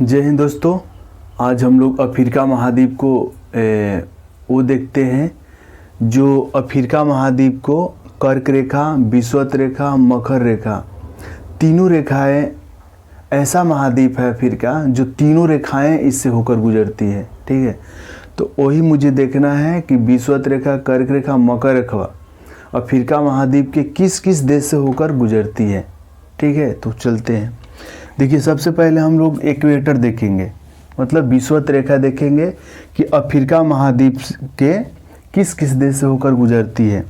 जय हिंद दोस्तों। आज हम लोग अफ्रीका महाद्वीप को वो देखते हैं जो अफ्रीका महाद्वीप को कर्क रेखा, विषुवत रेखा, मकर रेखा, तीनों रेखाएं, ऐसा महाद्वीप है अफ्रीका जो तीनों रेखाएं इससे होकर गुजरती है। ठीक है, तो वही मुझे देखना है कि विषुवत रेखा, कर्क रेखा, मकर रेखा अफ्रीका महाद्वीप के किस किस देश से होकर गुजरती है। ठीक है, तो चलते हैं। देखिए, सबसे पहले हम लोग इक्वेटर देखेंगे, मतलब विषुवत रेखा देखेंगे कि अफ्रीका महाद्वीप के किस किस देश से होकर गुजरती है।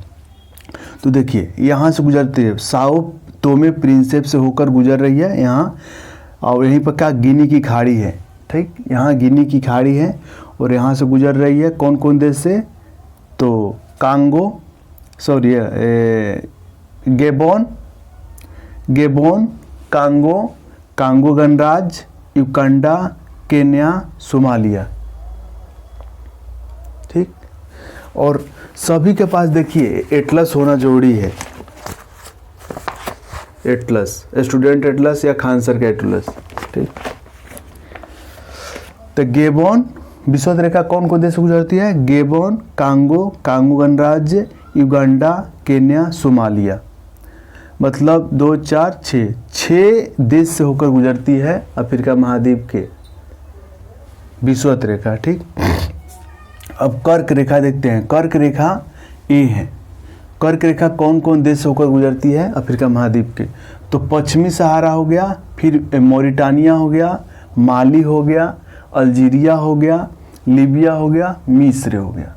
तो देखिए, यहाँ से गुजरती है, साओ तोमे प्रिंसेप से होकर गुजर रही है यहाँ, और यहीं पर क्या गिनी की खाड़ी है। ठीक, यहाँ गिनी की खाड़ी है और यहाँ से गुजर रही है कौन कौन देश से, तो गेबोन, कांगो गणराज्य, युगांडा, केन्या, सोमालिया। ठीक, और सभी के पास देखिए एटलस होना जरूरी है। एटलस, स्टूडेंट एटलस या खानसर का एटलस। ठीक, तो गेबोन विषुवत रेखा कौन कौन देश से गुजरती है, गेबोन, कांगो गणराज्य, युगांडा, केन्या, सोमालिया। मतलब 2, 4, 6 देश से होकर गुजरती है अफ्रीका महाद्वीप के विषुवत रेखा। ठीक, अब कर्क रेखा देखते हैं। कर्क रेखा ए है। कर्क रेखा कौन कौन देश से होकर गुजरती है अफ्रीका महाद्वीप के, तो पश्चिमी सहारा हो गया, फिर मोरिटानिया हो गया, माली हो गया, अल्जीरिया हो गया, लीबिया हो गया, मिस्र हो गया।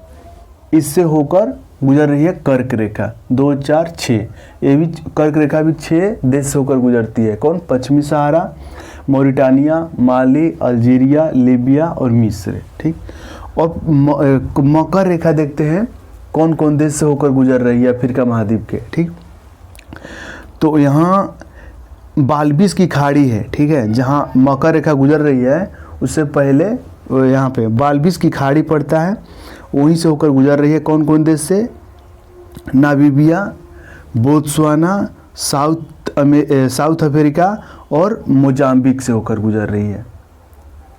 इससे होकर गुजर रही है कर्क रेखा। 2, 4, 6, ये भी कर्क रेखा भी 6 देश से होकर गुजरती है। कौन, पश्चिमी सहारा, मोरिटानिया, माली, अल्जीरिया, लीबिया और मिस्र। ठीक, और मकर रेखा देखते हैं कौन कौन देश से होकर गुजर रही है अफ्रीका महाद्वीप के। ठीक, तो यहाँ बाल्बिस की खाड़ी है। ठीक है, जहाँ मकर रेखा गुजर रही है उससे पहले यहाँ पे बाल्बिस की खाड़ी पड़ता है, वहीं से होकर गुजर रही है कौन कौन देश से, नामीबिया, बोत्सवाना, साउथ अफ्रीका और मोजाम्बिक से होकर गुजर रही है।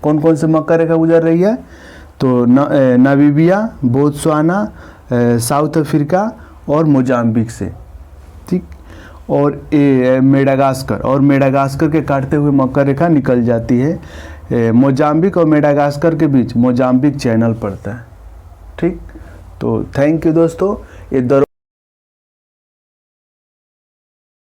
कौन कौन से मकर रेखा गुजर रही है, तो नामीबिया, बोत्सवाना, साउथ अफ्रीका और मोजाम्बिक से। ठीक, और मेडागास्कर के काटते हुए मकर रेखा निकल जाती है। मोजाम्बिक और मेडागास्कर के बीच मोजाम्बिक चैनल पड़ता है। ठीक, तो थैंक यू दोस्तों। ये